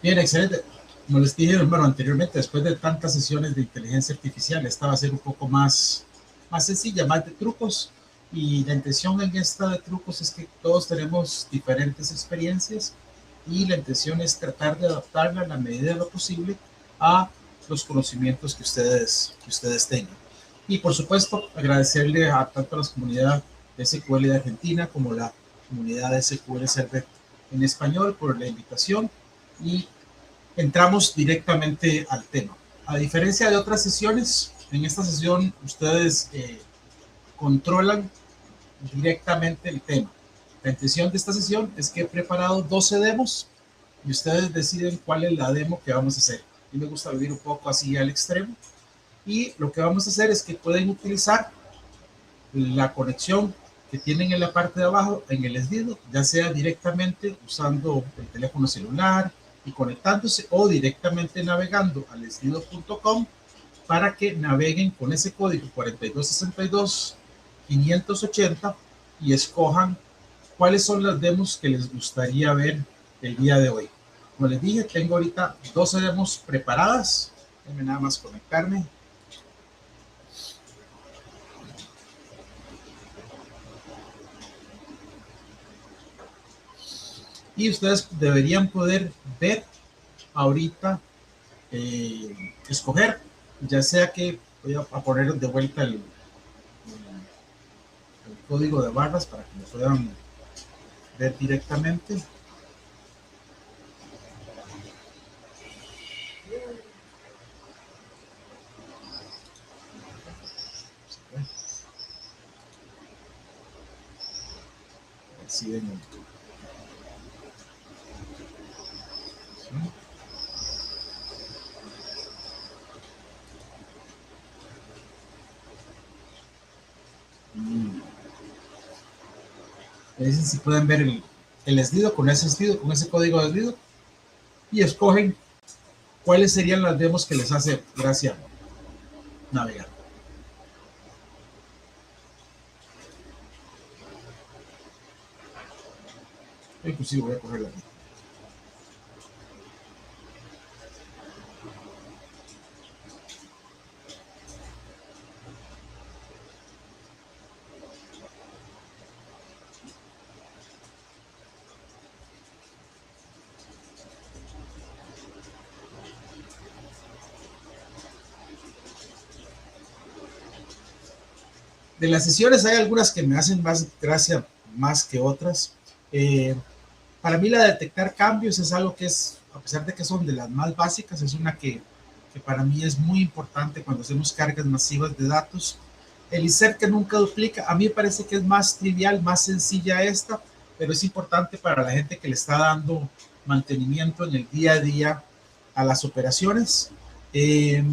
Bien, excelente. Como les dije, bueno, anteriormente, después de tantas sesiones de inteligencia artificial, esta va a ser un poco más sencilla, más de trucos. Y la intención en esta de trucos es que todos tenemos diferentes experiencias y la intención es tratar de adaptarla a la medida de lo posible a los conocimientos que ustedes tengan. Y por supuesto, agradecerle a tanto a la comunidad de SQL de Argentina como la comunidad de SQL Server en español por la invitación y entramos directamente al tema. A diferencia de otras sesiones, en esta sesión ustedes controlan directamente el tema. La intención de esta sesión es que he preparado 12 demos y ustedes deciden cuál es la demo que vamos a hacer. A mí me gusta vivir un poco así al extremo y lo que vamos a hacer es que pueden utilizar la conexión que tienen en la parte de abajo en el SDIDO, ya sea directamente usando el teléfono celular y conectándose o directamente navegando al sdido.com para que naveguen con ese código 4262-580 y escojan cuáles son las demos que les gustaría ver el día de hoy. Como les dije, tengo ahorita 12 demos preparadas. Déjenme nada más conectarme. Y ustedes deberían poder ver ahorita, escoger, ya sea que voy a poner de vuelta el código de barras para que lo puedan ver directamente. Así de nuevo. Me dicen si pueden ver el SDIDO con ese SDIDO, con ese código de SDIDO, y escogen cuáles serían las demos que les hace gracia navegar. Inclusive voy a cogerla aquí. De las sesiones hay algunas que me hacen más gracia más que otras. Eh, para mí la de detectar cambios es algo que es, a pesar de que son de las más básicas, es una que para mí es muy importante cuando hacemos cargas masivas de datos. El ISER que nunca duplica, a mí me parece que es más trivial, más sencilla esta, pero es importante para la gente que le está dando mantenimiento en el día a día a las operaciones. Eh,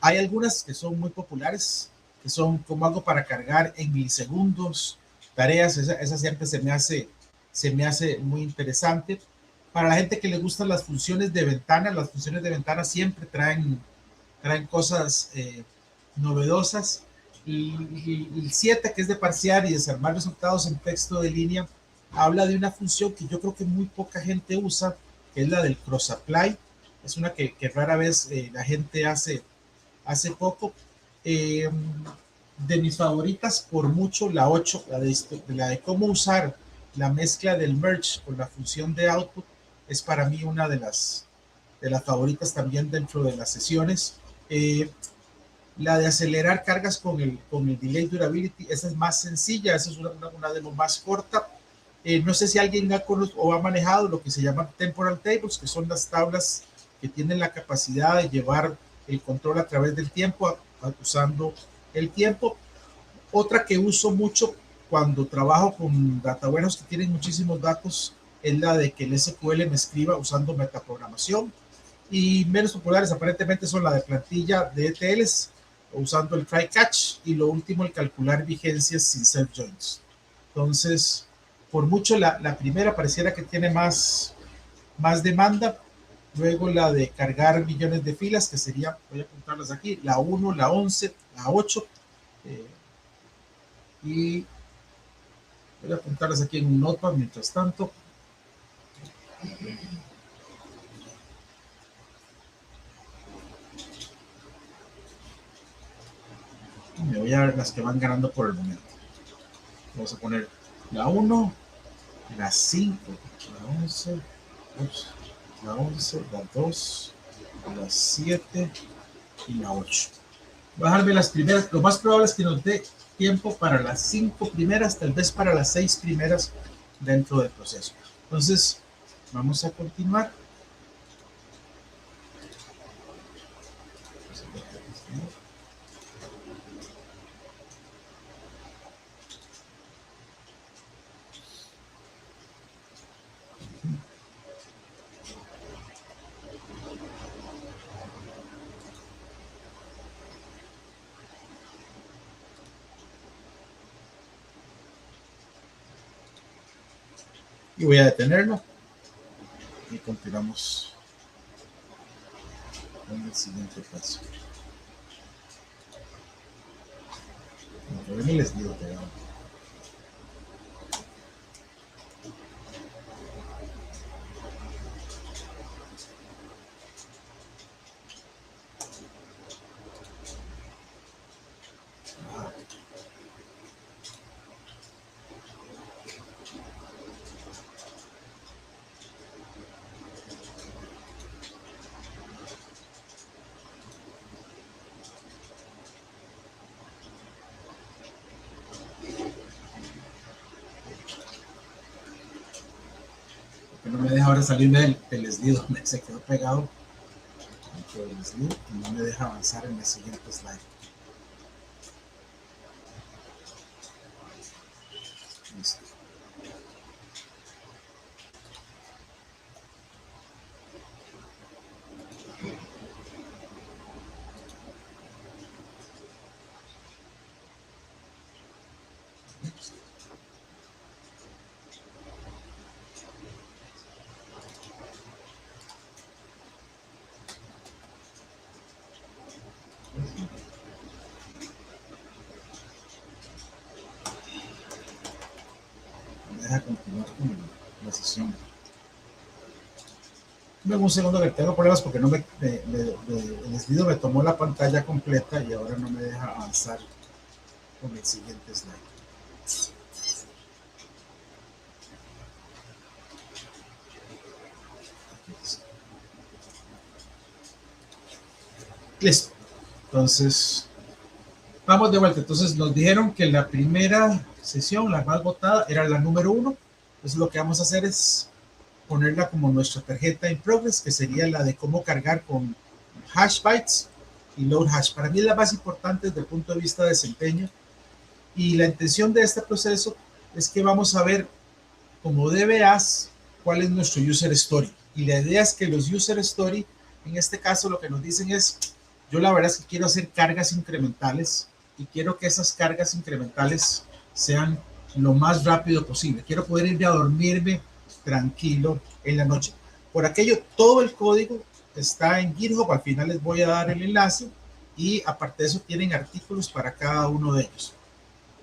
Hay algunas que son muy populares, que son como algo para cargar en milisegundos, tareas, esa siempre se me hace muy interesante. Para la gente que le gustan las funciones de ventana siempre traen cosas novedosas. Y el 7, que es de parsear y desarmar resultados en texto de línea, habla de una función que yo creo que muy poca gente usa, que es la del cross apply. Es una que rara vez la gente hace poco. Eh, de mis favoritas, por mucho, la 8, la de cómo usar la mezcla del merge con la función de output, es para mí una de las favoritas también dentro de las sesiones. La de acelerar cargas con el delay durability, esa es más sencilla, esa es una demo más corta. No sé si alguien o ha manejado lo que se llama temporal tables, que son las tablas que tienen la capacidad de llevar el control a través del tiempo, usando el tiempo. Otra que uso mucho cuando trabajo con data warehouse que tienen muchísimos datos es la de que el SQL me escriba usando metaprogramación. Y menos populares aparentemente son la de plantilla de ETLs usando el try catch y lo último el calcular vigencias sin self joins. Entonces, por mucho la primera pareciera que tiene más demanda. Luego la de cargar millones de filas, que sería, voy a apuntarlas aquí, la 1, la 11, la 8. Eh, y voy a apuntarlas aquí en un notepad mientras tanto. subrayar las que van ganando por el momento. Vamos a poner la 1, la 5, la 11, la 11, la 2, la 7 y la 8. Voy a dejarme las primeras. Lo más probable es que nos dé tiempo para las 5 primeras, tal vez para las 6 primeras dentro del proceso. Entonces, vamos a continuar. Y voy a detenerlo y continuamos con el siguiente paso. Ni les digo que no me deja ahora salirme del eslido, se quedó pegado dentro del eslido y no me deja avanzar en el siguiente slide. Listo. Deja continuar con la sesión. Luego un segundo que tengo problemas porque no el eslido me tomó la pantalla completa y ahora no me deja avanzar con el siguiente slide. Listo. Entonces, vamos de vuelta. Entonces, nos dijeron que la primera sesión, la más votada, era la número 1. Entonces, lo que vamos a hacer es ponerla como nuestra tarjeta in progress, que sería la de cómo cargar con hash bytes y load hash. Para mí es la más importante desde el punto de vista de desempeño. Y la intención de este proceso es que vamos a ver como DBAs cuál es nuestro user story. Y la idea es que los user story, en este caso, lo que nos dicen es, yo la verdad es que quiero hacer cargas incrementales y quiero que esas cargas incrementales sean lo más rápido posible. Quiero poder ir a dormirme tranquilo en la noche. Por aquello, todo el código está en GitHub. Al final les voy a dar el enlace y aparte de eso tienen artículos para cada uno de ellos.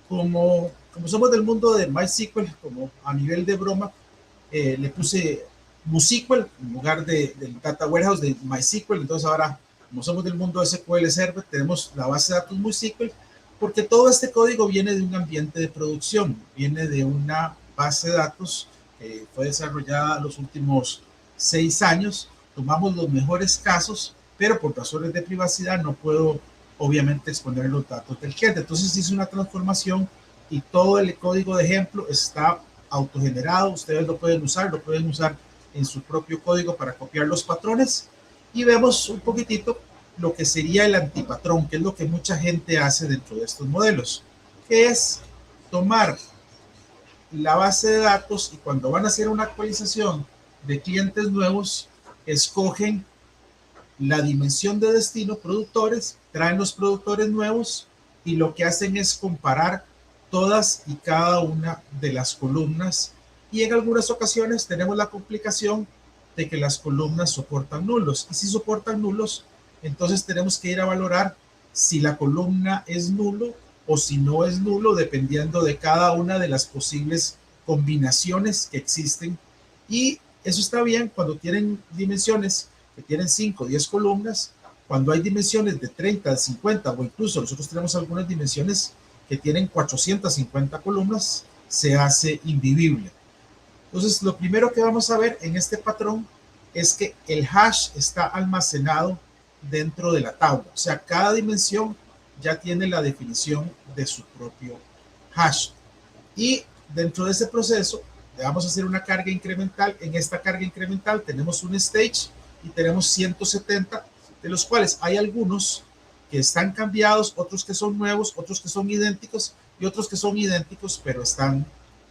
Como somos del mundo de MySQL, como a nivel de broma, le puse MySQL en lugar del Data Warehouse de MySQL. Entonces ahora, como somos del mundo de SQL Server, tenemos la base de datos MySQL, porque todo este código viene de un ambiente de producción, viene de una base de datos que fue desarrollada los últimos 6 años. Tomamos los mejores casos, pero por razones de privacidad no puedo obviamente exponer los datos del cliente. Entonces hice una transformación y todo el código de ejemplo está autogenerado. Ustedes lo pueden usar en su propio código para copiar los patrones. Y vemos un poquitito lo que sería el antipatrón, que es lo que mucha gente hace dentro de estos modelos, que es tomar la base de datos y cuando van a hacer una actualización de clientes nuevos, escogen la dimensión de destino, productores, traen los productores nuevos y lo que hacen es comparar todas y cada una de las columnas, y en algunas ocasiones tenemos la complicación de que las columnas soportan nulos, y si soportan nulos, entonces tenemos que ir a valorar si la columna es nulo o si no es nulo, dependiendo de cada una de las posibles combinaciones que existen. Y eso está bien cuando tienen dimensiones que tienen 5 o 10 columnas, Cuando hay dimensiones de 30, de 50 o incluso nosotros tenemos algunas dimensiones que tienen 450 columnas, se hace invivible. Entonces, lo primero que vamos a ver en este patrón es que el hash está almacenado dentro de la tabla. O sea, cada dimensión ya tiene la definición de su propio hash. Y dentro de ese proceso, vamos a hacer una carga incremental. En esta carga incremental tenemos un stage y tenemos 170, de los cuales hay algunos que están cambiados, otros que son nuevos, otros que son idénticos y otros que son idénticos pero están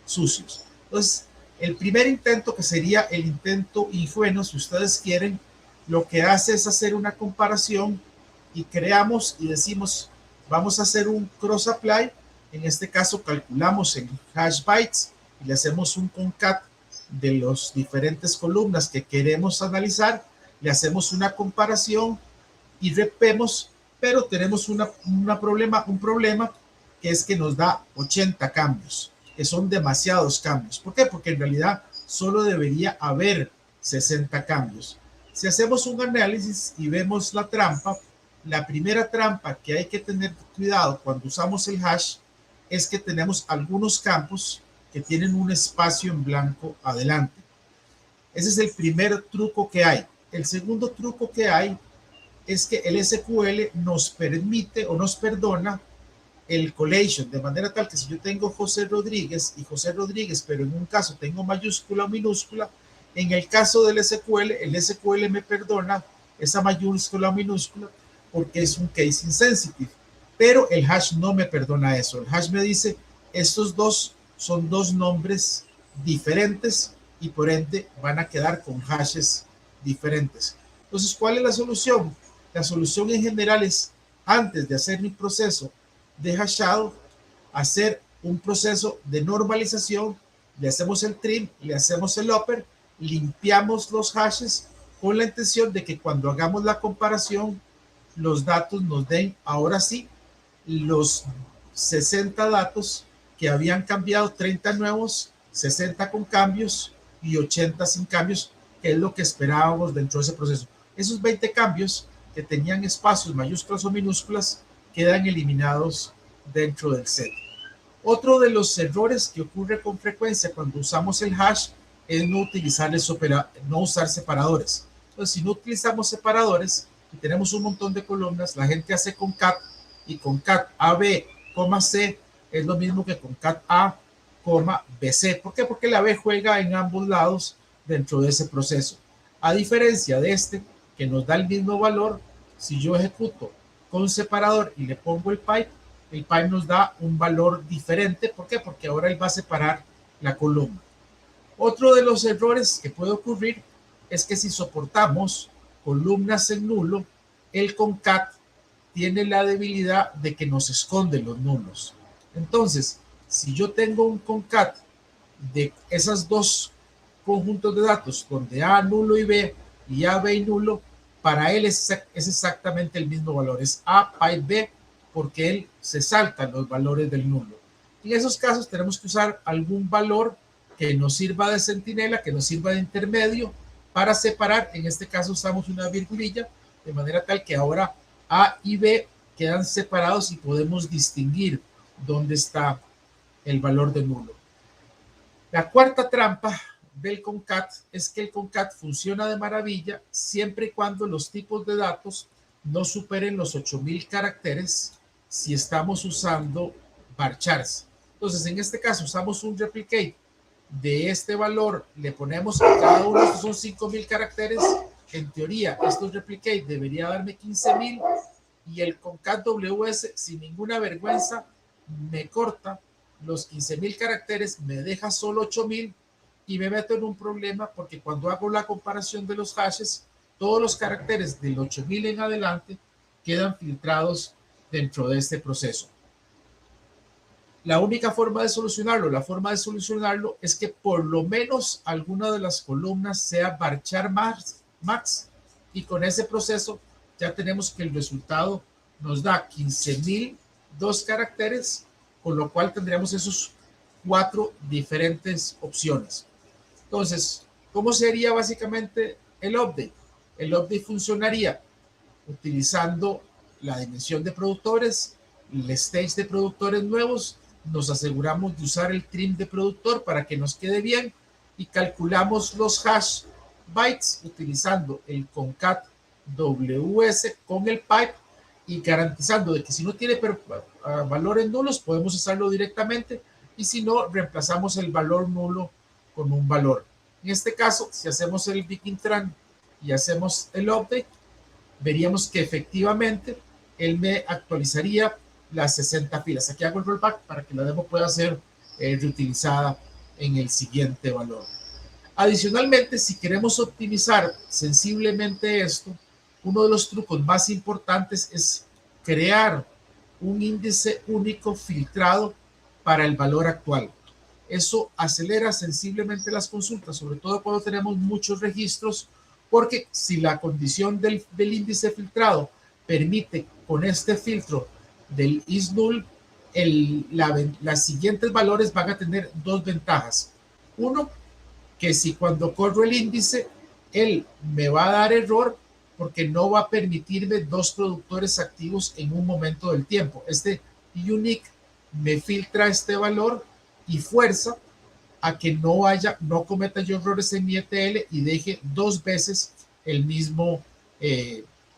sucios. Entonces, el primer intento, que sería el intento ingenuo, si ustedes quieren, lo que hace es hacer una comparación y creamos y decimos, vamos a hacer un cross apply. En este caso calculamos en hash bytes y le hacemos un concat de las diferentes columnas que queremos analizar, le hacemos una comparación y repemos, pero tenemos un problema que es que nos da 80 cambios, que son demasiados cambios. ¿Por qué? Porque en realidad solo debería haber 60 cambios. Si hacemos un análisis y vemos la trampa, la primera trampa que hay que tener cuidado cuando usamos el hash es que tenemos algunos campos que tienen un espacio en blanco adelante. Ese es el primer truco que hay. El segundo truco que hay es que el SQL nos permite o nos perdona el collation, de manera tal que si yo tengo José Rodríguez y José Rodríguez, pero en un caso tengo mayúscula o minúscula, en el caso del SQL, el SQL me perdona esa mayúscula o minúscula porque es un case insensitive, pero el hash no me perdona eso. El hash me dice, estos dos son dos nombres diferentes y por ende van a quedar con hashes diferentes. Entonces, ¿cuál es la solución? La solución en general es, antes de hacer mi proceso de hashado, hacer un proceso de normalización, le hacemos el trim, le hacemos el upper, limpiamos los hashes con la intención de que cuando hagamos la comparación, los datos nos den, ahora sí, los 60 datos que habían cambiado, 30 nuevos, 60 con cambios y 80 sin cambios, que es lo que esperábamos dentro de ese proceso. Esos 20 cambios que tenían espacios mayúsculas o minúsculas quedan eliminados dentro del set. Otro de los errores que ocurre con frecuencia cuando usamos el hash es no usar separadores. Entonces, si no utilizamos separadores y tenemos un montón de columnas, la gente hace concat y concat AB, C es lo mismo que concat A, BC. ¿Por qué? Porque la B juega en ambos lados dentro de ese proceso. A diferencia de este, que nos da el mismo valor, si yo ejecuto con separador y le pongo el pipe nos da un valor diferente. ¿Por qué? Porque ahora él va a separar la columna. Otro de los errores que puede ocurrir es que si soportamos columnas en nulo, el concat tiene la debilidad de que nos esconde los nulos. Entonces, si yo tengo un concat de esas dos conjuntos de datos, donde A nulo y B, y A, B y nulo, para él es exactamente el mismo valor, es A, pipe B, porque él se salta los valores del nulo. En esos casos tenemos que usar algún valor que nos sirva de centinela, que nos sirva de intermedio para separar. En este caso usamos una virgulilla, de manera tal que ahora A y B quedan separados y podemos distinguir dónde está el valor de nulo. La cuarta trampa del concat es que el concat funciona de maravilla siempre y cuando los tipos de datos no superen los 8000 caracteres si estamos usando varchars. Entonces, en este caso usamos un replicate de este valor, le ponemos a cada uno, estos son 5000 caracteres. En teoría, estos replicate debería darme 15000 y el concat WS sin ninguna vergüenza me corta los 15000 caracteres, me deja solo 8000 y me meto en un problema porque cuando hago la comparación de los hashes, todos los caracteres del 8000 en adelante quedan filtrados dentro de este proceso. La única forma de solucionarlo, es que por lo menos alguna de las columnas sea varchar max y con ese proceso ya tenemos que el resultado nos da 15002 caracteres, con lo cual tendríamos esos 4 diferentes opciones. Entonces, ¿cómo sería básicamente el update? El update funcionaría utilizando la dimensión de productores, el stage de productores nuevos, nos aseguramos de usar el trim de productor para que nos quede bien y calculamos los hash bytes utilizando el concat WS con el pipe y garantizando de que si no tiene valores nulos podemos usarlo directamente y si no reemplazamos el valor nulo con un valor. En este caso, si hacemos el Vikintran y hacemos el update, veríamos que efectivamente él me actualizaría las 60 filas. Aquí hago el rollback para que la demo pueda ser reutilizada en el siguiente valor. Adicionalmente, si queremos optimizar sensiblemente esto, uno de los trucos más importantes es crear un índice único filtrado para el valor actual. Eso acelera sensiblemente las consultas, sobre todo cuando tenemos muchos registros, porque si la condición del índice filtrado permite con este filtro del isNull, las siguientes valores van a tener dos ventajas. Uno, que si cuando corro el índice, él me va a dar error porque no va a permitirme dos productores activos en un momento del tiempo. Este unique me filtra este valor y fuerza a que no cometa yo errores en mi ETL y deje dos veces el mismo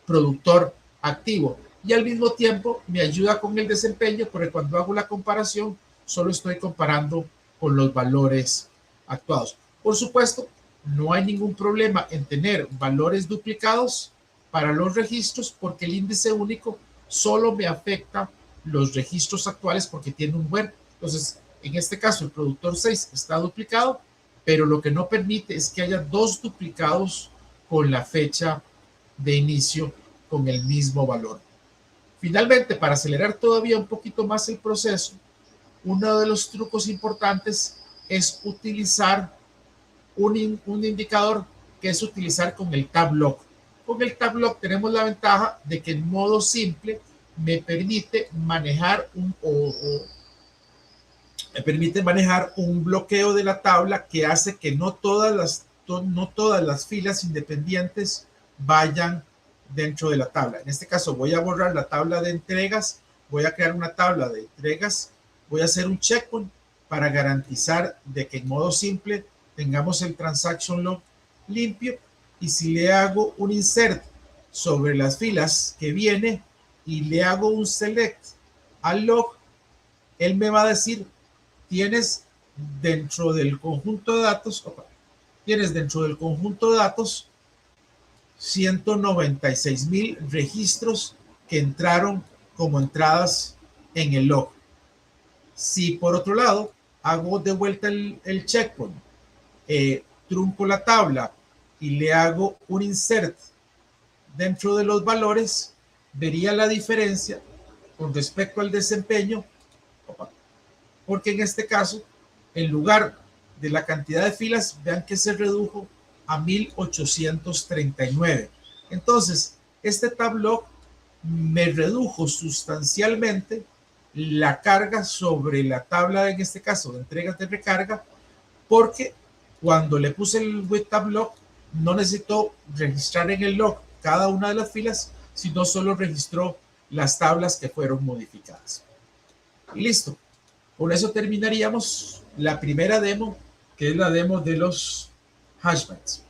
productor activo. Y al mismo tiempo me ayuda con el desempeño, porque cuando hago la comparación, solo estoy comparando con los valores actuados. Por supuesto, no hay ningún problema en tener valores duplicados para los registros, porque el índice único solo me afecta los registros actuales porque tiene un web. Entonces, en este caso, el productor 6 está duplicado, pero lo que no permite es que haya dos duplicados con la fecha de inicio con el mismo valor. Finalmente, para acelerar todavía un poquito más el proceso, uno de los trucos importantes es utilizar un indicador que es utilizar con el tab lock. Con el tab lock tenemos la ventaja de que en modo simple me permite manejar un bloqueo de la tabla que hace que no todas las filas independientes vayan dentro de la tabla. En este caso voy a borrar la tabla de entregas, voy a crear una tabla de entregas, voy a hacer un checkpoint para garantizar de que en modo simple tengamos el transaction log limpio, y si le hago un insert sobre las filas que viene y le hago un select al log, él me va a decir tienes dentro del conjunto de datos 196,000 registros que entraron como entradas en el log. Si por otro lado hago de vuelta el checkpoint, trunco la tabla y le hago un insert dentro de los valores, vería la diferencia con respecto al desempeño, porque en este caso, en lugar de la cantidad de filas, vean que se redujo a 1839. Entonces, este tab log me redujo sustancialmente la carga sobre la tabla, en este caso de entregas de recarga, porque cuando le puse el with tab log no necesitó registrar en el log cada una de las filas, sino solo registró las tablas que fueron modificadas. Y listo. Con eso terminaríamos la primera demo, que es la demo de los hashbytes.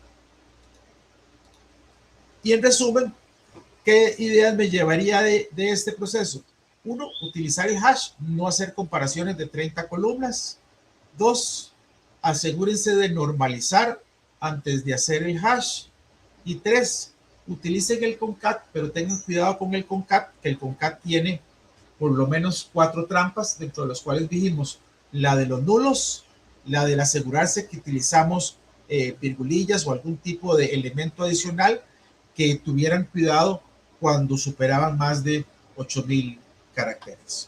Y en resumen, ¿qué ideas me llevaría de este proceso? 1, utilizar el hash, no hacer comparaciones de 30 columnas. 2, asegúrense de normalizar antes de hacer el hash. Y 3, utilicen el concat, pero tengan cuidado con el concat, que el concat tiene por lo menos 4 trampas, dentro de las cuales dijimos la de los nulos, la del asegurarse que utilizamos virgulillas o algún tipo de elemento adicional que tuvieran cuidado cuando superaban más de 8,000 caracteres.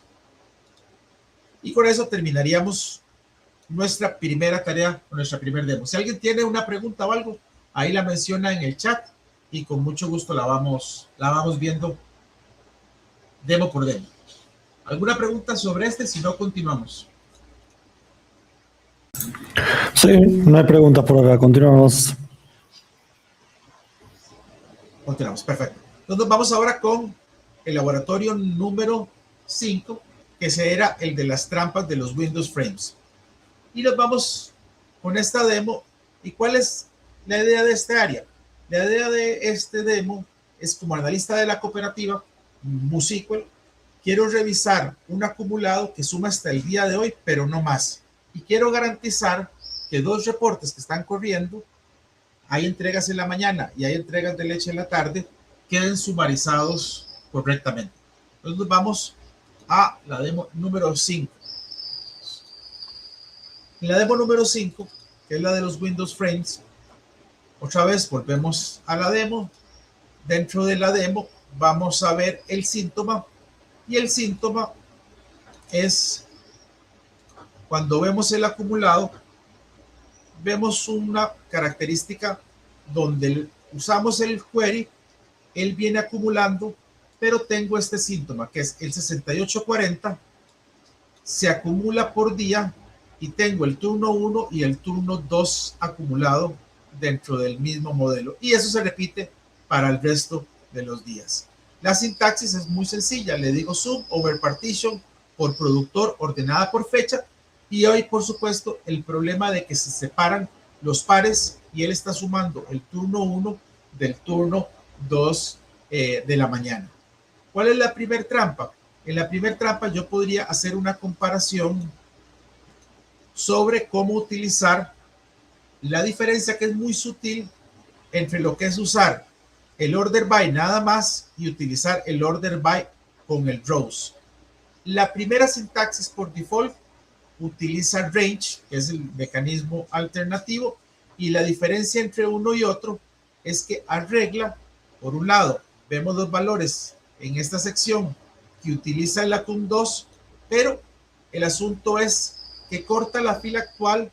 Y con eso terminaríamos nuestra primera tarea, nuestra primera demo. Si alguien tiene una pregunta o algo, ahí la menciona en el chat y con mucho gusto la vamos viendo demo por demo. ¿Alguna pregunta sobre este? Si no, continuamos. Sí, no hay preguntas por acá. Continuamos. Continuamos, perfecto. Entonces vamos ahora con el laboratorio número 5, que ese era el de las trampas de los Windows Frames. Y nos vamos con esta demo. ¿Y cuál es la idea de este área? La idea de este demo es, como analista de la cooperativa MuSQL, quiero revisar un acumulado que suma hasta el día de hoy, pero no más. Y quiero garantizar que dos reportes que están corriendo, hay entregas en la mañana y hay entregas de leche en la tarde, queden sumarizados correctamente. Entonces vamos a la demo número 5. En la demo número 5, que es la de los Windows Frames, otra vez volvemos a la demo. Dentro de la demo vamos a ver el síntoma, y el síntoma es cuando vemos el acumulado, vemos una característica donde usamos el query, él viene acumulando, pero tengo este síntoma que es el 6840, se acumula por día y tengo el turno 1 y el turno 2 acumulado dentro del mismo modelo, y eso se repite para el resto de los días. La sintaxis es muy sencilla, le digo sum over partition por productor ordenada por fecha, y hoy por supuesto el problema de que se separan los pares y él está sumando el turno 1 del turno 2 de la mañana. ¿Cuál es la primera trampa? En la primera trampa yo podría hacer una comparación sobre cómo utilizar la diferencia, que es muy sutil, entre lo que es usar el order by nada más y utilizar el order by con el rows. La primera sintaxis por default utiliza range, que es el mecanismo alternativo, y la diferencia entre uno y otro es que arregla, por un lado, vemos los valores en esta sección que utiliza el ACUM2, pero el asunto es que corta la fila actual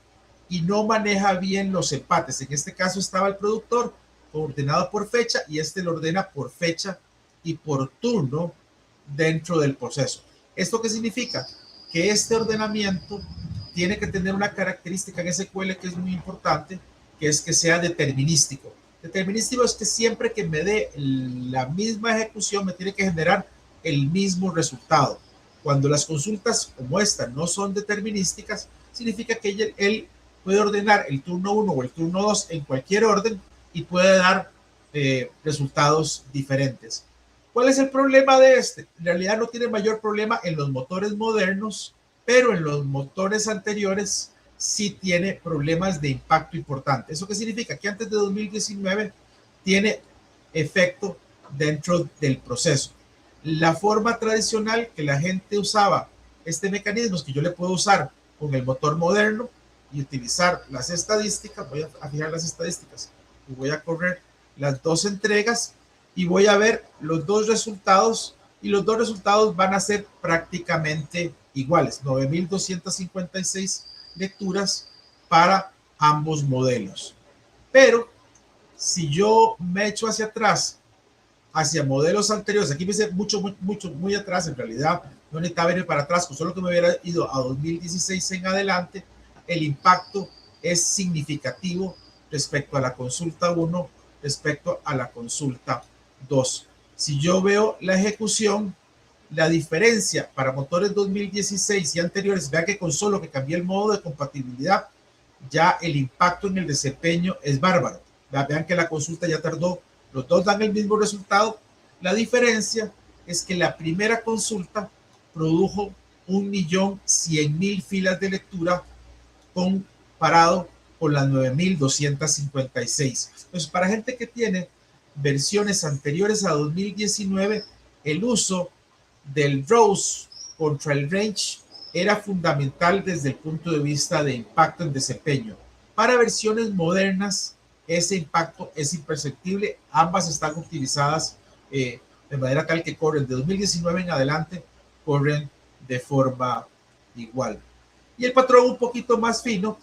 y no maneja bien los empates. En este caso estaba el productor ordenado por fecha y este lo ordena por fecha y por turno dentro del proceso. ¿Esto qué significa? Que este ordenamiento tiene que tener una característica en SQL que es muy importante, que es que sea determinístico. Determinístico es que siempre que me dé la misma ejecución me tiene que generar el mismo resultado. Cuando las consultas como esta no son determinísticas, significa que él puede ordenar el turno 1 o el turno 2 en cualquier orden y puede dar resultados diferentes. ¿Cuál es el problema de este? En realidad no tiene mayor problema en los motores modernos, pero en los motores anteriores sí tiene problemas de impacto importante. ¿Eso qué significa? Que antes de 2019 tiene efecto dentro del proceso. La forma tradicional que la gente usaba este mecanismo es que yo le puedo usar con el motor moderno y utilizar las estadísticas. Voy a fijar las estadísticas y voy a correr las dos entregas y voy a ver los dos resultados, y los dos resultados van a ser prácticamente iguales, 9,256 lecturas para ambos modelos. Pero si yo me echo hacia atrás, hacia modelos anteriores, aquí me dice muy atrás, en realidad no necesitaba ir para atrás, con solo que me hubiera ido a 2016 en adelante, el impacto es significativo respecto a la consulta 1, respecto a la consulta 2. Si yo veo la ejecución, la diferencia para motores 2016 y anteriores, vean que con solo que cambié el modo de compatibilidad, ya el impacto en el desempeño es bárbaro. Vean que la consulta ya tardó, los dos dan el mismo resultado. La diferencia es que la primera consulta produjo 1.100.000 filas de lectura comparado con las 9,256. Entonces, para gente que tiene versiones anteriores a 2019, el uso del rows contra el range era fundamental desde el punto de vista de impacto en desempeño. Para versiones modernas, ese impacto es imperceptible. Ambas están utilizadas de manera tal que corren de 2019 en adelante, corren de forma igual. Y el patrón un poquito más fino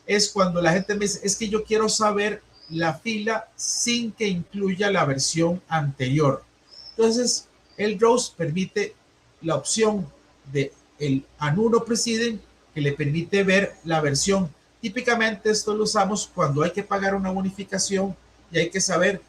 es cuando la gente me dice, es que yo quiero saber la fila sin que incluya la versión anterior. Entonces, el rows permite la opción de el anuno preceding, que le permite ver la versión. Típicamente esto lo usamos cuando hay que pagar una bonificación y hay que saber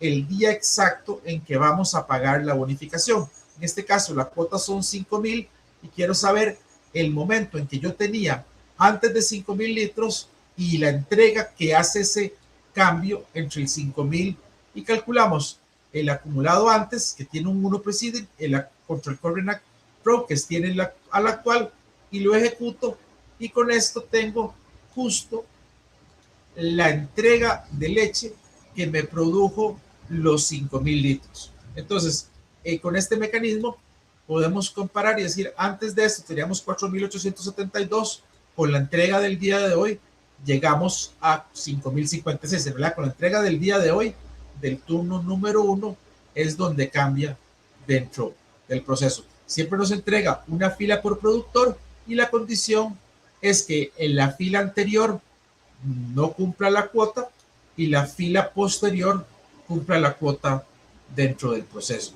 el día exacto en que vamos a pagar la bonificación. En este caso, la cuota son 5,000 y quiero saber el momento en que yo tenía antes de 5,000 litros y la entrega que hace ese cambio entre el 5,000 y calculamos el acumulado antes, que tiene un 1 preceding, el contra el Current Pro, que tiene al actual, y lo ejecuto, y con esto tengo justo la entrega de leche que me produjo los 5,000 litros. Entonces, con este mecanismo podemos comparar y decir, antes de esto teníamos 4,872, con la entrega del día de hoy llegamos a 5,056, ¿verdad? Con la entrega del día de hoy, del turno número 1, es donde cambia dentro del proceso. Siempre nos entrega una fila por productor y la condición es que en la fila anterior no cumpla la cuota y la fila posterior cumpla la cuota dentro del proceso.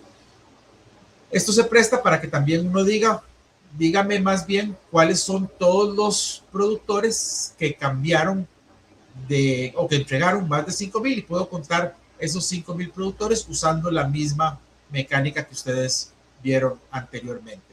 Esto se presta para que también uno diga, dígame más bien cuáles son todos los productores que cambiaron o que entregaron más de 5,000 y puedo contar esos 5,000 productores usando la misma mecánica que ustedes vieron anteriormente.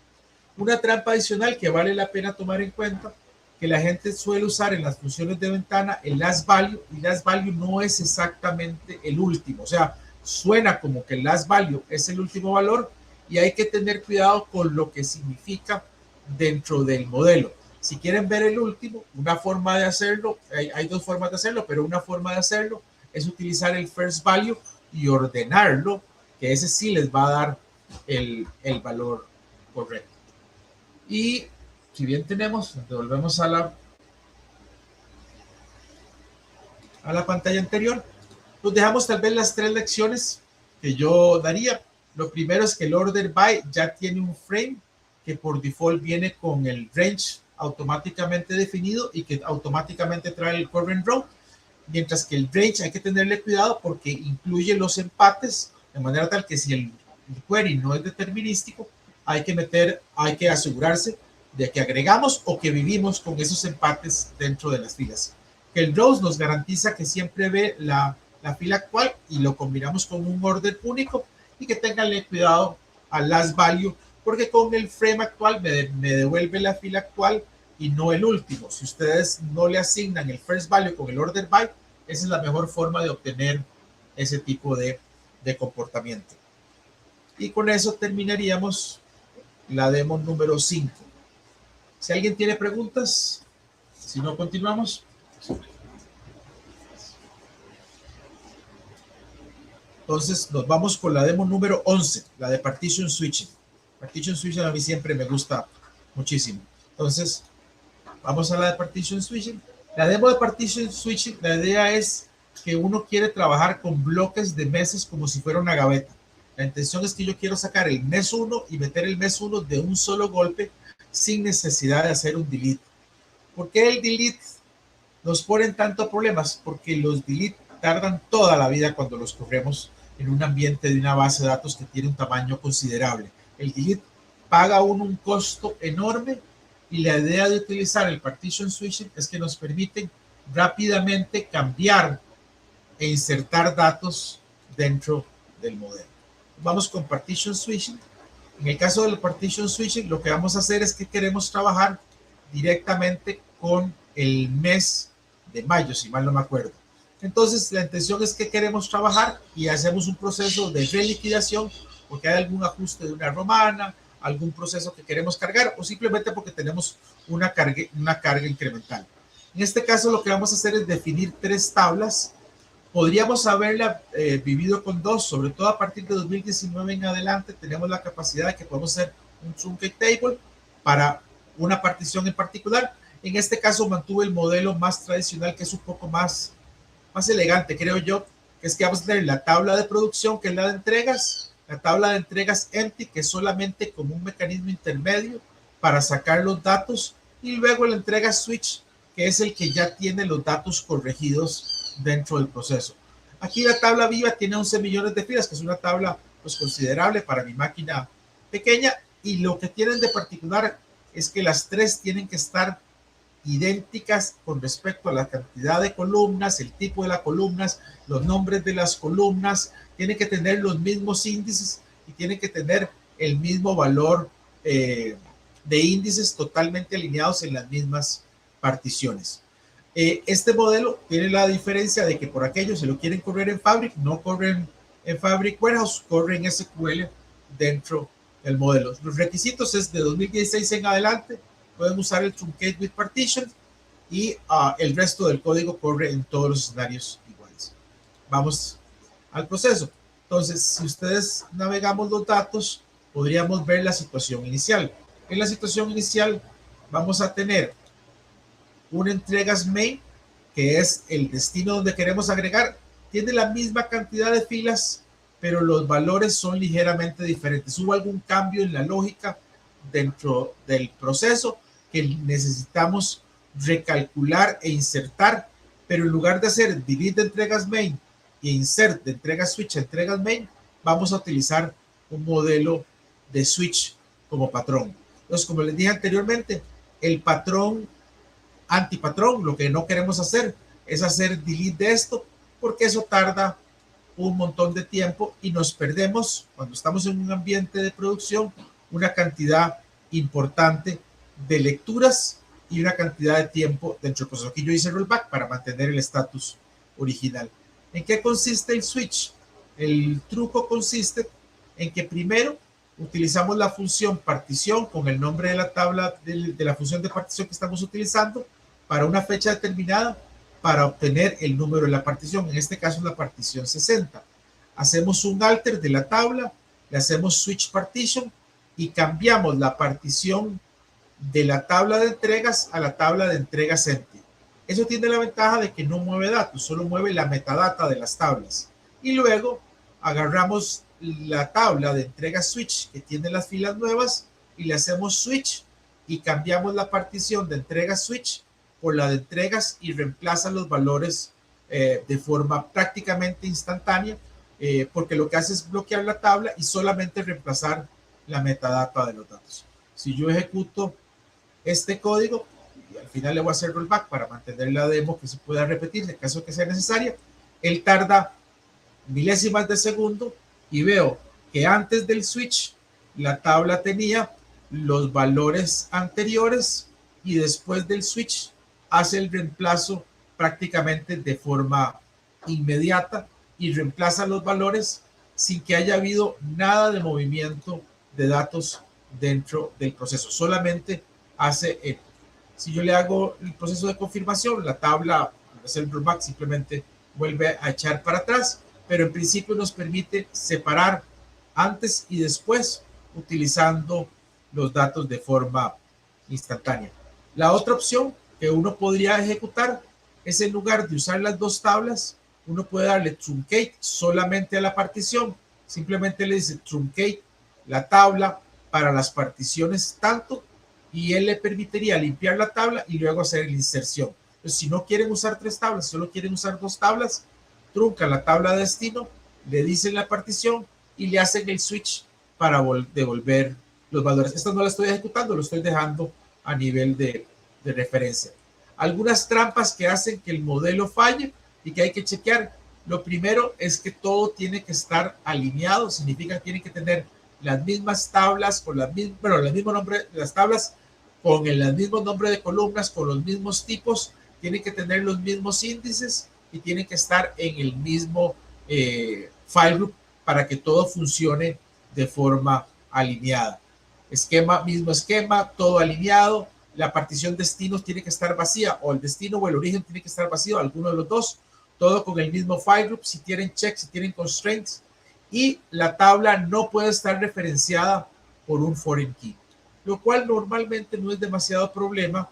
Una trampa adicional que vale la pena tomar en cuenta, que la gente suele usar en las funciones de ventana, el last value, y last value no es exactamente el último, o sea, suena como que el last value es el último valor y hay que tener cuidado con lo que significa dentro del modelo. Si quieren ver el último, una forma de hacerlo, hay dos formas de hacerlo, pero una forma de hacerlo es utilizar el first value y ordenarlo, que ese sí les va a dar el valor correcto. Y si bien tenemos, volvemos a la pantalla anterior, nos dejamos tal vez las 3 lecciones que yo daría. Lo primero es que el order by ya tiene un frame que por default viene con el range automáticamente definido y que automáticamente trae el current row, mientras que el range hay que tenerle cuidado porque incluye los empates, de manera tal que si el query no es determinístico, hay que asegurarse de que agregamos o que vivimos con esos empates dentro de las filas. Que el rows nos garantiza que siempre ve la fila actual y lo combinamos con un order único, y que tenganle cuidado al last value, porque con el frame actual me devuelve la fila actual y no el último. Si ustedes no le asignan el first value con el order by, esa es la mejor forma de obtener ese tipo de comportamiento. Y con eso terminaríamos la demo número 5. Si alguien tiene preguntas, si no, continuamos. Entonces nos vamos con la demo número 11, la de Partition Switching. Partition Switching a mí siempre me gusta muchísimo. Entonces vamos a la de Partition Switching. La demo de Partition Switching, la idea es que uno quiere trabajar con bloques de meses como si fuera una gaveta. La intención es que yo quiero sacar el mes 1 y meter el mes 1 de un solo golpe sin necesidad de hacer un delete. ¿Por qué el delete nos ponen tantos problemas? Porque los delete tardan toda la vida cuando los corremos en un ambiente de una base de datos que tiene un tamaño considerable. El delete paga un costo enorme y la idea de utilizar el Partition Switching es que nos permiten rápidamente cambiar e insertar datos dentro del modelo. Vamos con Partition Switching. En el caso del Partition Switching, lo que vamos a hacer es que queremos trabajar directamente con el mes de mayo, si mal no me acuerdo. Entonces, la intención es que queremos trabajar y hacemos un proceso de reliquidación porque hay algún ajuste de una romana, algún proceso que queremos cargar o simplemente porque tenemos una carga incremental. En este caso, lo que vamos a hacer es definir 3 tablas. Podríamos haberla vivido con 2, sobre todo a partir de 2019 en adelante tenemos la capacidad de que podemos hacer un truncate table para una partición en particular. En este caso mantuve el modelo más tradicional, que es un poco más elegante, creo yo, que es que vamos a tener la tabla de producción, que es la de entregas, la tabla de entregas empty, que es solamente como un mecanismo intermedio para sacar los datos, y luego la entrega switch, que es el que ya tiene los datos corregidos dentro del proceso. Aquí la tabla viva tiene 11 millones de filas, que es una tabla pues considerable para mi máquina pequeña, y lo que tienen de particular es que las 3 tienen que estar idénticas con respecto a la cantidad de columnas, el tipo de las columnas, los nombres de las columnas, tienen que tener los mismos índices y tienen que tener el mismo valor de índices totalmente alineados en las mismas particiones. Este modelo tiene la diferencia de que por aquello se lo quieren correr en Fabric, no corren en Fabric Warehouse, corren SQL dentro del modelo. Los requisitos es de 2016 en adelante, pueden usar el Truncate with Partition y el resto del código corre en todos los escenarios iguales. Vamos al proceso. Entonces, si ustedes navegamos los datos, podríamos ver la situación inicial. En la situación inicial vamos a tener una entregas main, que es el destino donde queremos agregar. Tiene la misma cantidad de filas, pero los valores son ligeramente diferentes. Hubo algún cambio en la lógica dentro del proceso que necesitamos recalcular e insertar, pero en lugar de hacer delete de entregas main e insert de entregas switch a entregas main, vamos a utilizar un modelo de switch como patrón. Entonces, como les dije anteriormente, el patrón antipatrón, lo que no queremos hacer es hacer delete de esto, porque eso tarda un montón de tiempo y nos perdemos, cuando estamos en un ambiente de producción, una cantidad importante de lecturas y una cantidad de tiempo dentro del proceso. Aquí yo hice rollback para mantener el estatus original. ¿En qué consiste el switch? El truco consiste en que primero utilizamos la función partición con el nombre de la tabla de la función de partición que estamos utilizando para una fecha determinada para obtener el número de la partición, en este caso la partición 60. Hacemos un alter de la tabla, le hacemos switch partition y cambiamos la partición de la tabla de entregas a la tabla de entregas empty. Eso tiene la ventaja de que no mueve datos, solo mueve la metadata de las tablas. Y luego agarramos la tabla de entregas switch que tiene las filas nuevas y le hacemos switch y cambiamos la partición de entregas switch por la de entregas y reemplaza los valores de forma prácticamente instantánea, porque lo que hace es bloquear la tabla y solamente reemplazar la metadata de los datos. Si yo ejecuto este código, y al final le voy a hacer rollback para mantener la demo que se pueda repetir en caso que sea necesaria, él tarda milésimas de segundo y veo que antes del switch la tabla tenía los valores anteriores y después del switch hace el reemplazo prácticamente de forma inmediata y reemplaza los valores sin que haya habido nada de movimiento de datos dentro del proceso. Solamente hace, si yo le hago el proceso de confirmación, la tabla, al hacer el rollback, simplemente vuelve a echar para atrás, pero en principio nos permite separar antes y después utilizando los datos de forma instantánea. La otra opción que uno podría ejecutar es, en lugar de usar las dos tablas, uno puede darle truncate solamente a la partición. Simplemente le dice truncate la tabla para las particiones tanto, y él le permitiría limpiar la tabla y luego hacer la inserción. Entonces, si no quieren usar tres tablas, solo quieren usar dos tablas, truncan la tabla de destino, le dicen la partición y le hacen el switch para devolver los valores. Esta no la estoy ejecutando, lo estoy dejando a nivel de referencia. Algunas trampas que hacen que el modelo falle y que hay que chequear. Lo primero es que todo tiene que estar alineado, significa que tiene que tener las mismas tablas, con las mismas, bueno, el mismo nombre de las tablas, con el mismo nombre de columnas, con los mismos tipos, tienen que tener los mismos índices y tienen que estar en el mismo file group para que todo funcione de forma alineada. Mismo esquema, todo alineado. La partición destinos tiene que estar vacía, o el destino o el origen tiene que estar vacío, alguno de los dos, todo con el mismo file group, si tienen checks, si tienen constraints, y la tabla no puede estar referenciada por un foreign key, lo cual normalmente no es demasiado problema,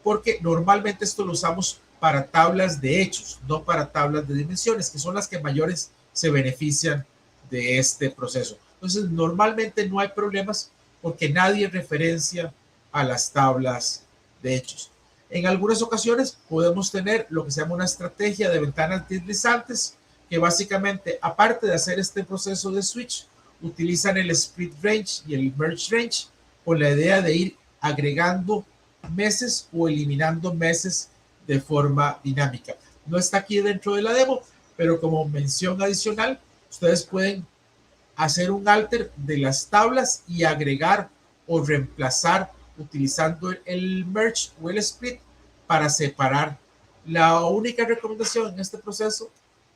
porque normalmente esto lo usamos para tablas de hechos, no para tablas de dimensiones, que son las que mayores se benefician de este proceso. Entonces, normalmente no hay problemas porque nadie referencia a las tablas de hechos. En algunas ocasiones podemos tener lo que se llama una estrategia de ventanas deslizantes, que básicamente, aparte de hacer este proceso de switch, utilizan el split range y el merge range con la idea de ir agregando meses o eliminando meses de forma dinámica. No está aquí dentro de la demo, pero como mención adicional, ustedes pueden hacer un alter de las tablas y agregar o reemplazar utilizando el merge o el split para separar. La única recomendación en este proceso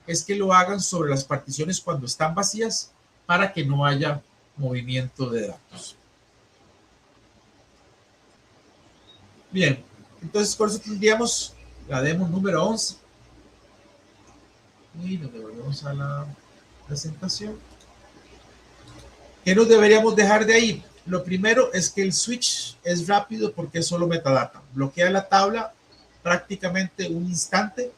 es que lo hagan sobre las particiones cuando están vacías para que no haya movimiento de datos. Bien, entonces por eso tendríamos la demo número 11. Y nos devolvemos a la presentación. ¿Qué nos deberíamos dejar de ahí? Lo primero es que el switch es rápido porque es solo metadata. Bloquea la tabla prácticamente un instante.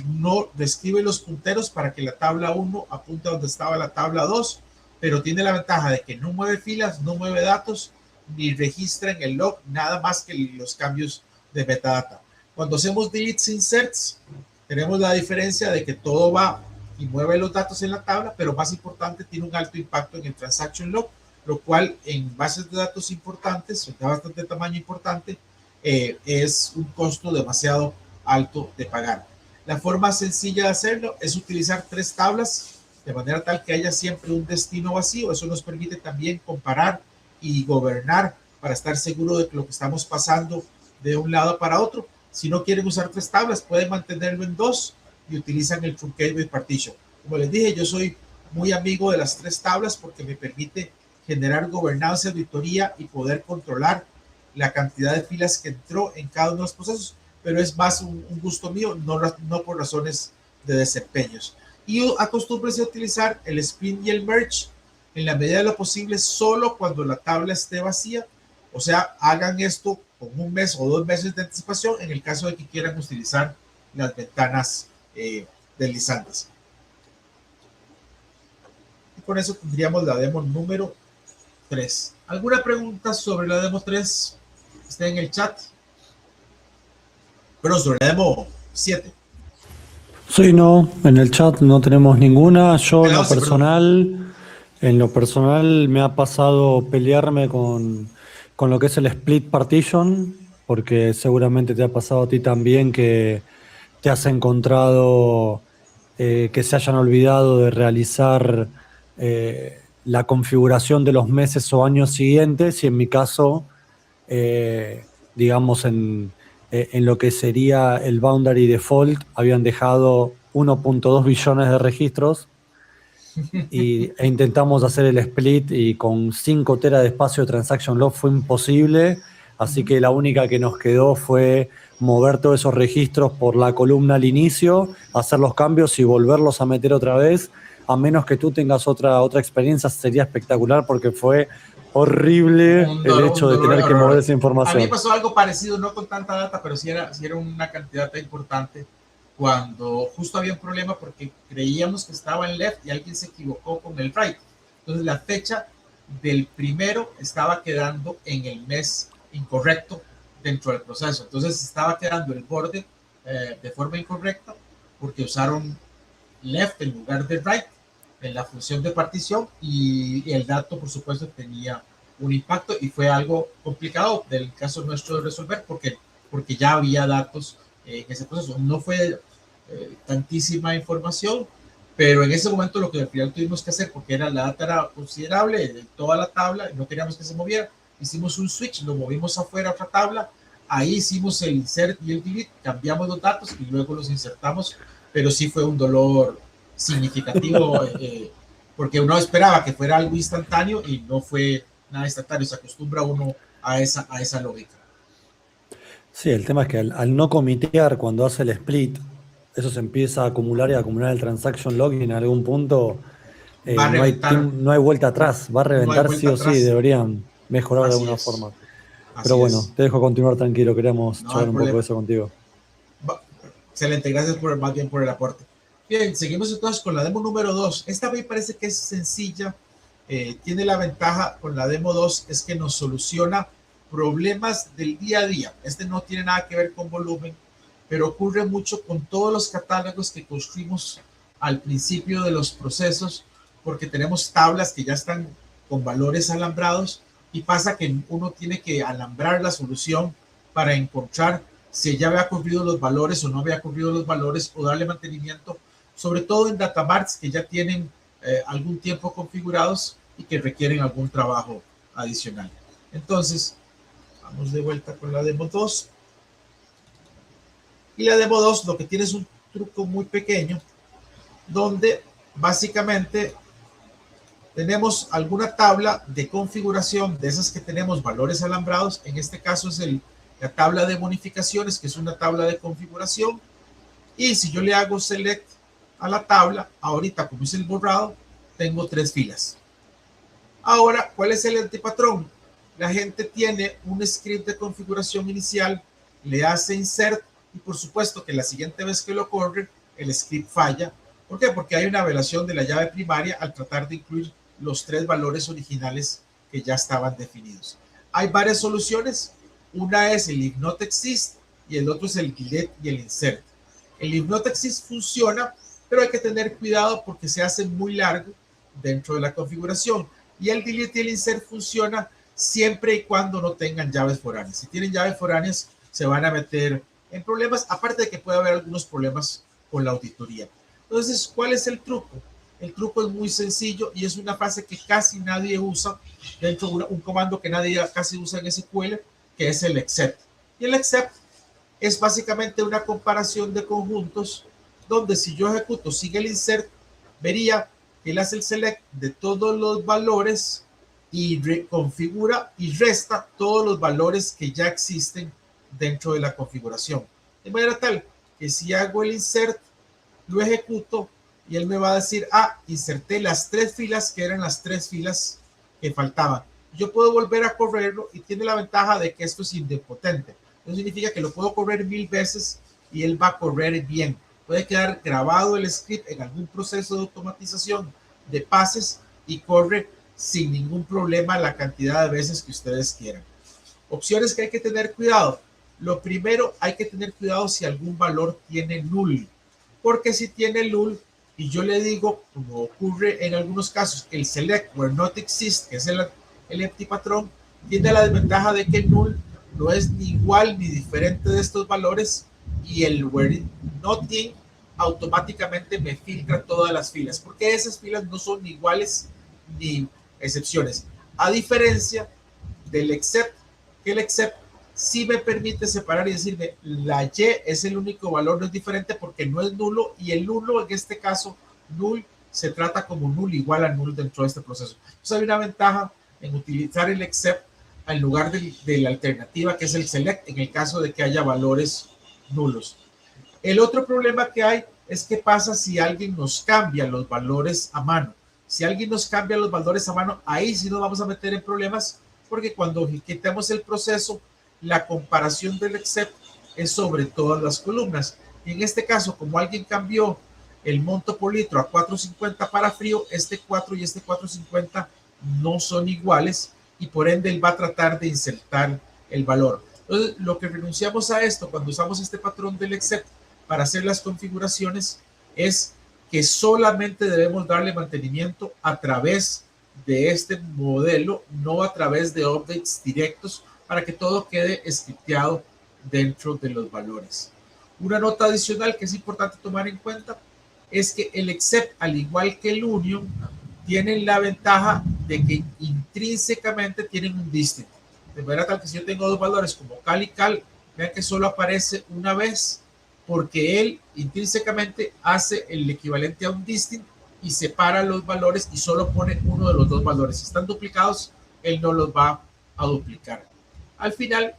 No describe los punteros para que la tabla 1 apunte a donde estaba la tabla 2, pero tiene la ventaja de que no mueve filas, no mueve datos, ni registra en el log nada más que los cambios de metadata. Cuando hacemos deletes e inserts, tenemos la diferencia de que todo va y mueve los datos en la tabla, pero más importante, tiene un alto impacto en el transaction log, lo cual en bases de datos importantes, de bastante tamaño importante, es un costo demasiado alto de pagar. La forma sencilla de hacerlo es utilizar 3 tablas, de manera tal que haya siempre un destino vacío. Eso nos permite también comparar y gobernar para estar seguro de que lo que estamos pasando de un lado para otro. Si no quieren usar 3 tablas, pueden mantenerlo en 2 y utilizan el truncate with partition. Como les dije, yo soy muy amigo de las 3 tablas porque me permite generar gobernanza, auditoría y poder controlar la cantidad de filas que entró en cada uno de los procesos, pero es más un gusto mío, no por razones de desempeños. Y acostúmbrense a utilizar el split y el merge en la medida de lo posible solo cuando la tabla esté vacía. O sea, hagan esto con 1 mes o 2 meses de anticipación en el caso de que quieran utilizar las ventanas deslizantes. Y con eso tendríamos la demo número 3. ¿Alguna pregunta sobre la demo 3? Está en el chat. Pero sobre la demo 7. Sí, no, en el chat no tenemos ninguna. Yo en lo personal me ha pasado pelearme con lo que es el split partition, porque seguramente te ha pasado a ti también que te has encontrado que se hayan olvidado de realizar la configuración de los meses o años siguientes, y en mi caso, digamos, en lo que sería el boundary default, habían dejado 1.2 billones de registros e intentamos hacer el split y con 5 teras de espacio de transaction log fue imposible, así que la única que nos quedó fue mover todos esos registros por la columna al inicio, hacer los cambios y volverlos a meter otra vez. A menos que tú tengas otra experiencia, sería espectacular porque fue horrible el hecho de tener que mover esa información. A mí me pasó algo parecido, no con tanta data, pero sí era una cantidad importante, cuando justo había un problema porque creíamos que estaba en left y alguien se equivocó con el right. Entonces la fecha del primero estaba quedando en el mes incorrecto dentro del proceso. Entonces estaba quedando el borde de forma incorrecta porque usaron left en lugar de right en la función de partición, y el dato, por supuesto, tenía un impacto y fue algo complicado del caso nuestro de resolver porque ya había datos en ese proceso. No fue tantísima información, pero en ese momento lo que al final tuvimos que hacer, porque la data era considerable de toda la tabla y no queríamos que se moviera, hicimos un switch, lo movimos afuera a otra tabla, ahí hicimos el insert y el delete, cambiamos los datos y luego los insertamos, pero sí fue un dolor significativo porque uno esperaba que fuera algo instantáneo y no fue nada instantáneo. Se acostumbra uno a esa lógica. Sí, el tema es que al no comitear cuando hace el split, eso se empieza a acumular y a acumular el transaction log y en algún punto no hay vuelta atrás, va a reventar sí o sí, deberían mejorar de alguna forma. Pero bueno, te dejo continuar tranquilo, queríamos charlar un poco de eso contigo. Excelente, gracias más bien por el aporte. Bien, seguimos entonces con la demo número 2. Esta me parece que es sencilla. Tiene la ventaja con la demo 2 es que nos soluciona problemas del día a día. Este no tiene nada que ver con volumen, pero ocurre mucho con todos los catálogos que construimos al principio de los procesos, porque tenemos tablas que ya están con valores alambrados y pasa que uno tiene que alambrar la solución para encontrar si ya había corrido los valores o no había corrido los valores, o darle mantenimiento, sobre todo en datamarts que ya tienen algún tiempo configurados y que requieren algún trabajo adicional. Entonces, vamos de vuelta con la demo 2. Y la demo 2 lo que tiene es un truco muy pequeño, donde básicamente tenemos alguna tabla de configuración de esas que tenemos valores alambrados. En este caso es la tabla de bonificaciones, que es una tabla de configuración. Y si yo le hago select a la tabla, ahorita como es el borrado, tengo 3 filas. Ahora, ¿cuál es el antipatrón? La gente tiene un script de configuración inicial, le hace insert y por supuesto que la siguiente vez que lo corre, el script falla. ¿Por qué? Porque hay una violación de la llave primaria al tratar de incluir los 3 valores originales que ya estaban definidos. Hay varias soluciones. Una es el if not exist y el otro es el delete y el insert. El if not exist funciona, pero hay que tener cuidado porque se hace muy largo dentro de la configuración. Y el delete y el insert funciona siempre y cuando no tengan llaves foráneas. Si tienen llaves foráneas, se van a meter en problemas, aparte de que puede haber algunos problemas con la auditoría. Entonces, ¿cuál es el truco? El truco es muy sencillo y es una frase que casi nadie usa dentro de un comando que nadie casi usa en SQL, que es el except. Y el except es básicamente una comparación de conjuntos donde si yo ejecuto sigue el insert, vería que él hace el select de todos los valores y configura y resta todos los valores que ya existen dentro de la configuración. De manera tal que si hago el insert, lo ejecuto y él me va a decir, inserté las 3 filas que eran las 3 filas que faltaban. Yo puedo volver a correrlo y tiene la ventaja de que esto es idempotente. Eso significa que lo puedo correr 1000 veces y él va a correr bien. Puede quedar grabado el script en algún proceso de automatización de pases y corre sin ningún problema la cantidad de veces que ustedes quieran. Opciones que hay que tener cuidado. Lo primero, hay que tener cuidado si algún valor tiene null. Porque si tiene null y yo le digo, como ocurre en algunos casos, el select where not exist, que es el empty patrón, tiene la desventaja de que null no es ni igual ni diferente de estos valores y el where nothing automáticamente me filtra todas las filas, porque esas filas no son ni iguales ni excepciones. A diferencia del except, que el except sí me permite separar y decirme la Y es el único valor, no es diferente porque no es nulo, y el nulo en este caso, null, se trata como null igual a null dentro de este proceso. Entonces hay una ventaja en utilizar el except en lugar de la alternativa que es el select en el caso de que haya valores nulos. El otro problema que hay es qué pasa si alguien nos cambia los valores a mano. Si alguien nos cambia los valores a mano, ahí sí nos vamos a meter en problemas porque cuando quitemos el proceso, la comparación del except es sobre todas las columnas. Y en este caso, como alguien cambió el monto por litro a 4.50 para frío, este 4 y este 4.50 no son iguales y por ende él va a tratar de insertar el valor. Entonces, lo que renunciamos a esto cuando usamos este patrón del except para hacer las configuraciones es que solamente debemos darle mantenimiento a través de este modelo, no a través de updates directos, para que todo quede scripteado dentro de los valores. Una nota adicional que es importante tomar en cuenta es que el except, al igual que el union, tienen la ventaja de que intrínsecamente tienen un distinct. De manera tal que si yo tengo 2 valores como cal y cal, vean que solo aparece una vez porque él intrínsecamente hace el equivalente a un distinct y separa los valores y solo pone uno de los 2 valores. Si están duplicados, él no los va a duplicar. Al final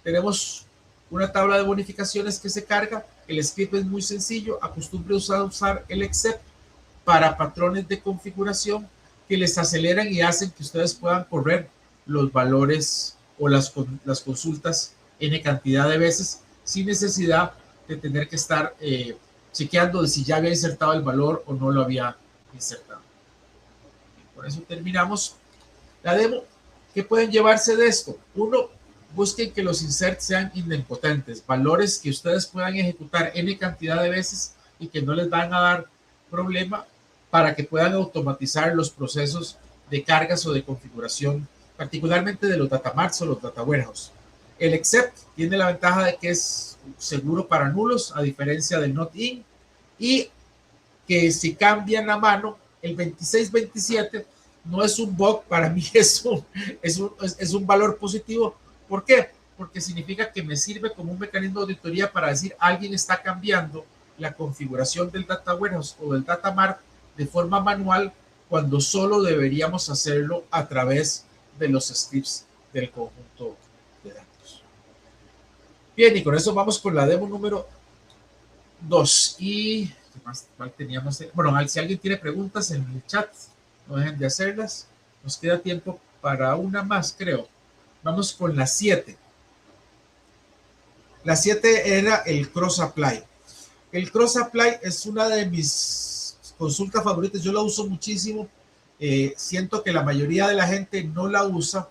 tenemos una tabla de bonificaciones que se carga. El script es muy sencillo. Acostumbre a usar el except para patrones de configuración que les aceleran y hacen que ustedes puedan correr los valores o las consultas n cantidad de veces sin necesidad de tener que estar chequeando de si ya había insertado el valor o no lo había insertado. Por eso terminamos la demo. ¿Qué pueden llevarse de esto? Uno, busquen que los inserts sean idempotentes, valores que ustedes puedan ejecutar n cantidad de veces y que no les van a dar problema para que puedan automatizar los procesos de cargas o de configuración, particularmente de los data marts o los data warehouse. El except tiene la ventaja de que es seguro para nulos, a diferencia del not in, y que si cambian a mano, el 2627 no es un bug, para mí es un valor positivo. ¿Por qué? Porque significa que me sirve como un mecanismo de auditoría para decir alguien está cambiando la configuración del data warehouse o del data mart de forma manual cuando solo deberíamos hacerlo a través de los scripts del conjunto de datos. Bien, y con eso vamos con la demo número 2. Y ¿cuál teníamos? Bueno, si alguien tiene preguntas en el chat, no dejen de hacerlas. Nos queda tiempo para una más, creo. Vamos con la 7. La 7 era el cross apply. El cross apply es una de mis consultas favoritas. Yo la uso muchísimo. Siento que la mayoría de la gente no la usa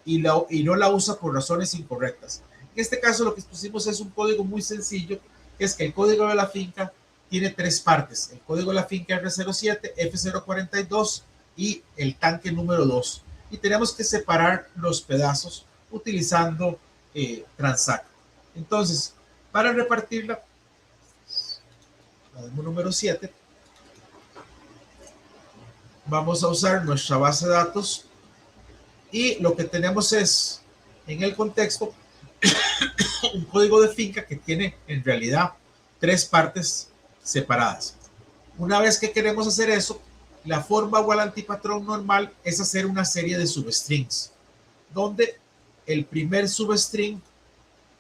y no la usa por razones incorrectas. En este caso lo que pusimos es un código muy sencillo, que es que el código de la finca tiene 3 partes. El código de la finca R07, F042 y el tanque número 2. Y tenemos que separar los pedazos utilizando Transact. Entonces, para repartirla, la demo número 7, vamos a usar nuestra base de datos y lo que tenemos es, en el contexto, un código de finca que tiene en realidad 3 partes separadas. Una vez que queremos hacer eso, la forma o el antipatrón normal es hacer una serie de substrings, donde el primer substring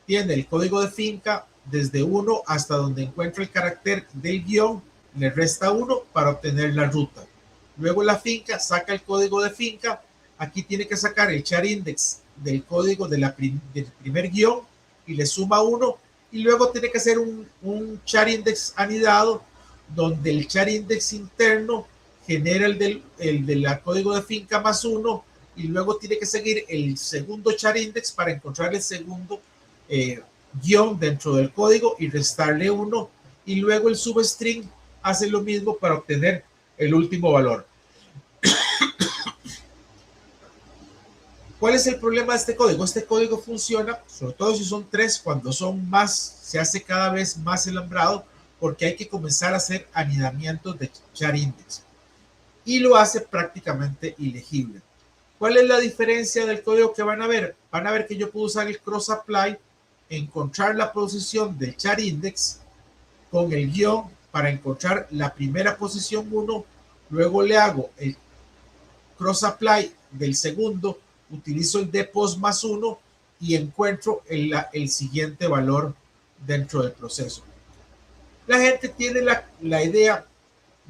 tiene el código de finca desde 1 hasta donde encuentra el carácter del guión, le resta 1 para obtener la ruta. Luego la finca saca el código de finca, aquí tiene que sacar el char index del código del primer guión y le suma 1, y luego tiene que hacer un char index anidado donde el char index interno genera el del código de finca más 1, y luego tiene que seguir el segundo char index para encontrar el segundo guión dentro del código y restarle 1, y luego el substring hace lo mismo para obtener el último valor. ¿Cuál es el problema de este código? Este código funciona, sobre todo si son 3, cuando son más, se hace cada vez más alambrado, porque hay que comenzar a hacer anidamientos de char index. Y lo hace prácticamente ilegible. ¿Cuál es la diferencia del código que van a ver? Van a ver que yo puedo usar el cross apply, encontrar la posición del char index con el guión para encontrar la primera posición 1, luego le hago el cross apply del segundo, utilizo el dpost más 1 y encuentro el siguiente valor dentro del proceso. La gente tiene la idea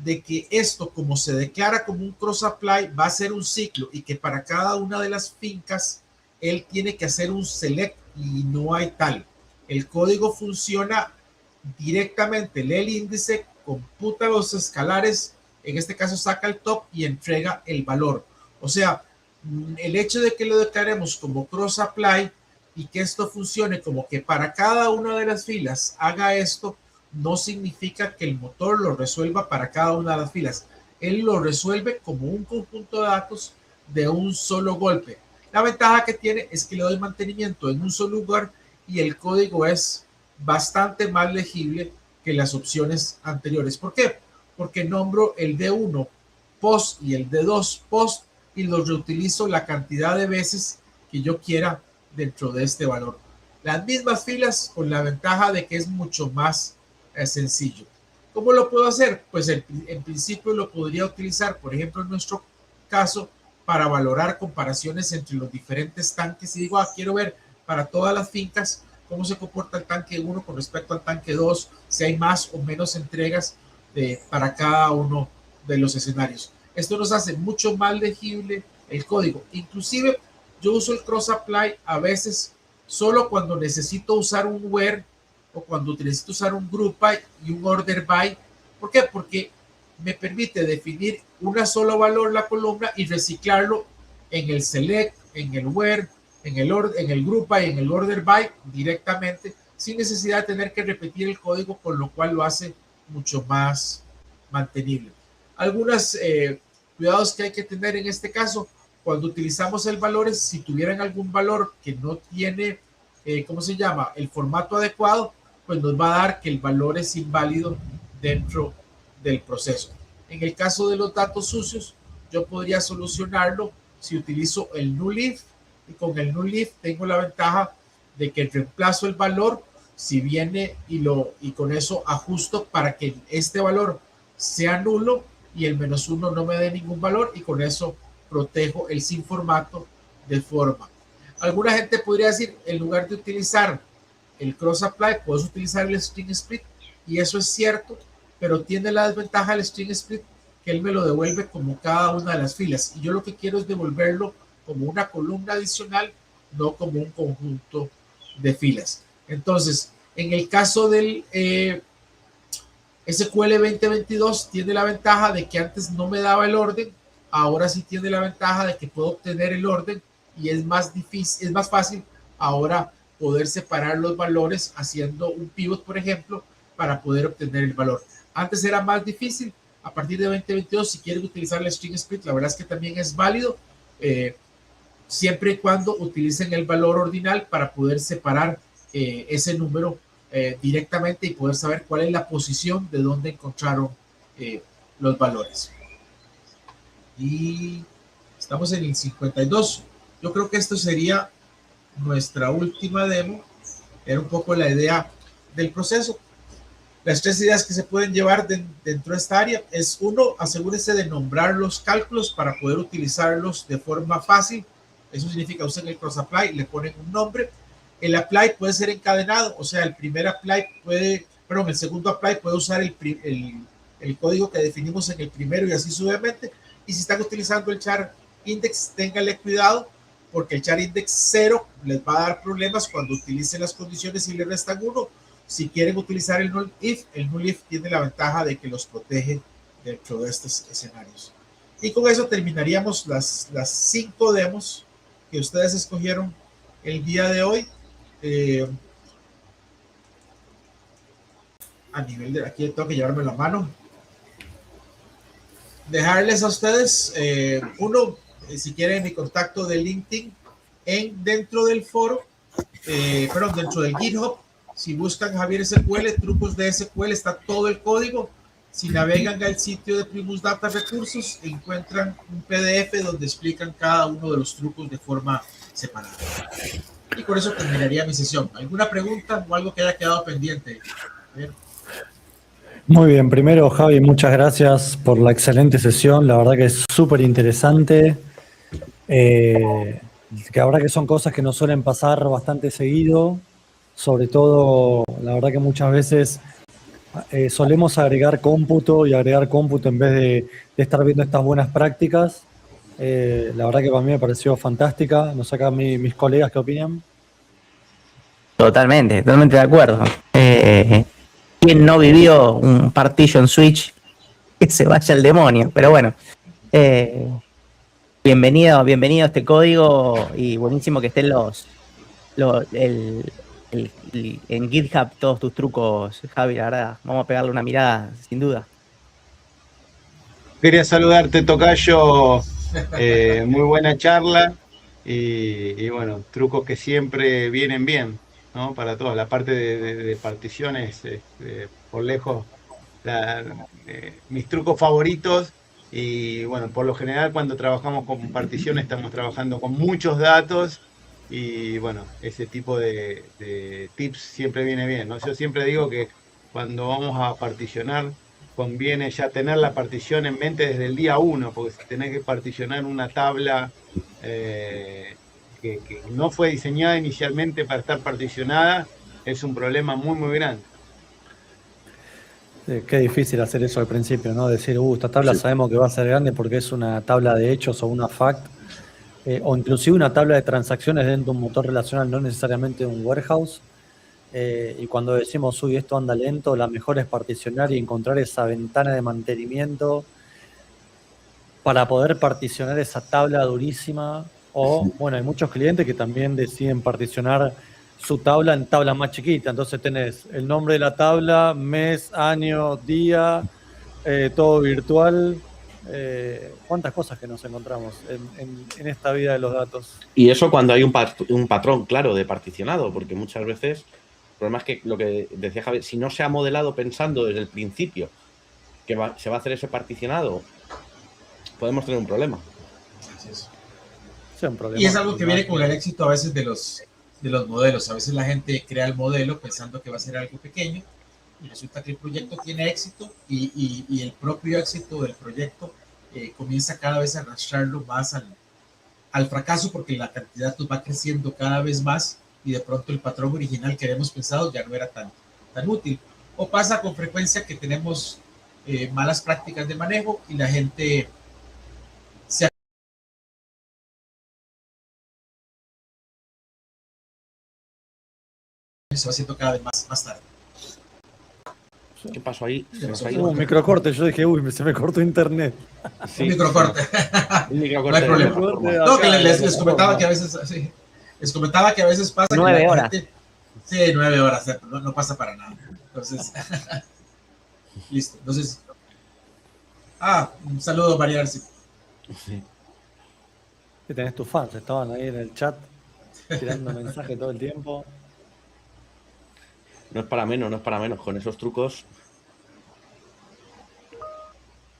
de que esto, como se declara como un cross apply, va a ser un ciclo y que para cada una de las fincas él tiene que hacer un select, y no hay tal. El código funciona directamente, lee el índice, computa los escalares, en este caso saca el top y entrega el valor. O sea, el hecho de que lo declaremos como cross apply y que esto funcione como que para cada una de las filas haga esto, no significa que el motor lo resuelva para cada una de las filas. Él lo resuelve como un conjunto de datos de un solo golpe. La ventaja que tiene es que le doy mantenimiento en un solo lugar y el código es bastante más legible que las opciones anteriores. ¿Por qué? Porque nombro el D1 post y el D2 post y los reutilizo la cantidad de veces que yo quiera dentro de este valor. Las mismas filas, con la ventaja de que es mucho más sencillo. ¿Cómo lo puedo hacer? Pues en principio lo podría utilizar, por ejemplo, en nuestro caso, para valorar comparaciones entre los diferentes tanques. Y digo, quiero ver para todas las fincas cómo se comporta el tanque 1 con respecto al tanque 2, si hay más o menos entregas para cada uno de los escenarios. Esto nos hace mucho más legible el código. Inclusive yo uso el cross apply a veces solo cuando necesito usar un where o cuando necesito usar un group by y un order by. ¿Por qué? Porque me permite definir una sola valor la columna y reciclarlo en el select, en el where, en el group by, en el order by directamente, sin necesidad de tener que repetir el código, con lo cual lo hace mucho más mantenible. Algunos cuidados que hay que tener en este caso: cuando utilizamos el valor, si tuvieran algún valor que no tiene ¿cómo se llama? El formato adecuado, pues nos va a dar que el valor es inválido dentro del proceso. En el caso de los datos sucios, yo podría solucionarlo si utilizo el null-if, y con el null-if tengo la ventaja de que reemplazo el valor si viene y con eso ajusto para que este valor sea nulo y el -1 no me dé ningún valor, y con eso protejo el sin formato de forma. Alguna gente podría decir, en lugar de utilizar el cross apply, puedes utilizar el string split, y eso es cierto, pero tiene la desventaja del string split que él me lo devuelve como cada una de las filas, y yo lo que quiero es devolverlo como una columna adicional, no como un conjunto de filas. Entonces, en el caso del SQL 2022 tiene la ventaja de que antes no me daba el orden, ahora sí tiene la ventaja de que puedo obtener el orden, y es más difícil, es más fácil ahora poder separar los valores haciendo un pivot, por ejemplo, para poder obtener el valor. Antes era más difícil. A partir de 2022, si quieren utilizar el string split, la verdad es que también es válido, siempre y cuando utilicen el valor ordinal para poder separar ese número directamente y poder saber cuál es la posición de donde encontraron los valores. Y estamos en el 52. Yo creo que esto sería nuestra última demo. Era un poco la idea del proceso. Las 3 ideas que se pueden llevar dentro de esta área es: uno, asegúrese de nombrar los cálculos para poder utilizarlos de forma fácil. Eso significa, usen el cross apply, le ponen un nombre. El apply puede ser encadenado, o sea, el segundo apply puede usar el código que definimos en el primero, y así sucesivamente. Y si están utilizando el char index, ténganle cuidado, porque el char index 0 les va a dar problemas cuando utilicen las condiciones y le restan 1. Si quieren utilizar el null-if tiene la ventaja de que los protege dentro de estos escenarios. Y con eso terminaríamos las 5 demos que ustedes escogieron el día de hoy. A nivel de aquí tengo que llevarme la mano. Dejarles a ustedes, uno, si quieren, mi contacto de LinkedIn dentro del foro, dentro del GitHub. Si buscan Javier SQL, trucos de SQL, está todo el código. Si navegan al sitio de Primus Data Recursos, encuentran un PDF donde explican cada uno de los trucos de forma separada. Y con eso terminaría mi sesión. ¿Alguna pregunta o algo que haya quedado pendiente? Muy bien, primero, Javi, muchas gracias por la excelente sesión. La verdad que es súper interesante. Que la verdad que son cosas que nos suelen pasar bastante seguido. Sobre todo, la verdad que muchas veces solemos agregar cómputo en vez de estar viendo estas buenas prácticas. La verdad que para mí me pareció fantástica. No sé acá mis colegas qué opinan. Totalmente de acuerdo. ¿Quién no vivió un partition switch? Que se vaya al demonio. Pero bueno, bienvenido a este código, y buenísimo que estén en GitHub todos tus trucos, Javi. La verdad, vamos a pegarle una mirada, sin duda. Quería saludarte, tocayo. Muy buena charla, y bueno, trucos que siempre vienen bien, ¿no? Para todos. La parte de particiones, por lejos, mis trucos favoritos. Y bueno, por lo general cuando trabajamos con particiones estamos trabajando con muchos datos, y bueno, ese tipo de tips siempre viene bien, ¿no? Yo siempre digo que cuando vamos a particionar conviene ya tener la partición en mente desde el día 1, porque si tenés que particionar una tabla que no fue diseñada inicialmente para estar particionada, es un problema muy, muy grande. Qué difícil hacer eso al principio, ¿no? Decir, esta tabla sabemos que va a ser grande porque es una tabla de hechos o una fact, o inclusive una tabla de transacciones dentro de un motor relacional, no necesariamente un warehouse. Y cuando decimos, esto anda lento, la mejor es particionar y encontrar esa ventana de mantenimiento para poder particionar esa tabla durísima. O, bueno, hay muchos clientes que también deciden particionar su tabla en tabla más chiquita. Entonces tenés el nombre de la tabla, mes, año, día, todo virtual. Cuántas cosas que nos encontramos en esta vida de los datos. Y eso cuando hay un patrón claro de particionado, porque muchas veces el problema es que lo que decía Javier, si no se ha modelado pensando desde el principio que se va a hacer ese particionado, podemos tener un problema. Así es. Sí, un problema. Y es algo que viene con el éxito a veces de los modelos. A veces la gente crea el modelo pensando que va a ser algo pequeño y resulta que el proyecto tiene éxito y el propio éxito del proyecto comienza cada vez a arrastrarlo más al fracaso, porque la cantidad pues, va creciendo cada vez más y de pronto el patrón original que habíamos pensado ya no era tan útil. O pasa con frecuencia que tenemos malas prácticas de manejo y la gente se va haciendo cada vez más tarde. ¿Qué pasó ahí? Hubo un microcorte, yo dije, uy, se me cortó internet. Sí, Un microcorte. un microcorte. No hay problema. No, que les comentaba no. que a veces, sí, les comentaba que a veces pasa 9 que la horas. gente, sí, 9 horas, no pasa para nada. Entonces, listo. Entonces, un saludo, María Arce. Que tenés tus fans, estaban ahí en el chat tirando mensajes todo el tiempo. No es para menos, no es para menos. Con esos trucos.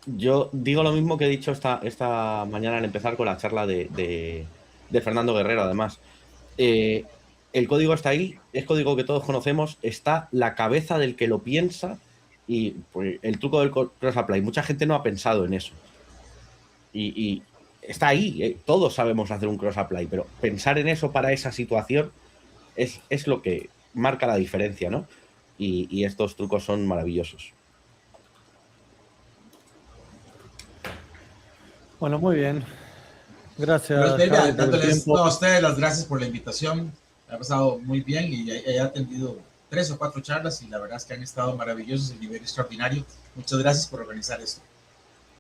Yo digo lo mismo que he dicho esta mañana al empezar con la charla de Fernando Guerrero, además. El código está ahí, es código que todos conocemos, está la cabeza del que lo piensa y pues, el truco del cross apply. Mucha gente no ha pensado en eso. Y está ahí, todos sabemos hacer un cross apply, pero pensar en eso para esa situación es lo que marca la diferencia, ¿no? Y estos trucos son maravillosos. Bueno, muy bien. Gracias. Pero, Javi, por el dándoles tiempo. a ustedes las gracias por la invitación. Ha pasado muy bien y he atendido 3 o 4 charlas y la verdad es que han estado maravillosos, el nivel extraordinario. Muchas gracias por organizar esto.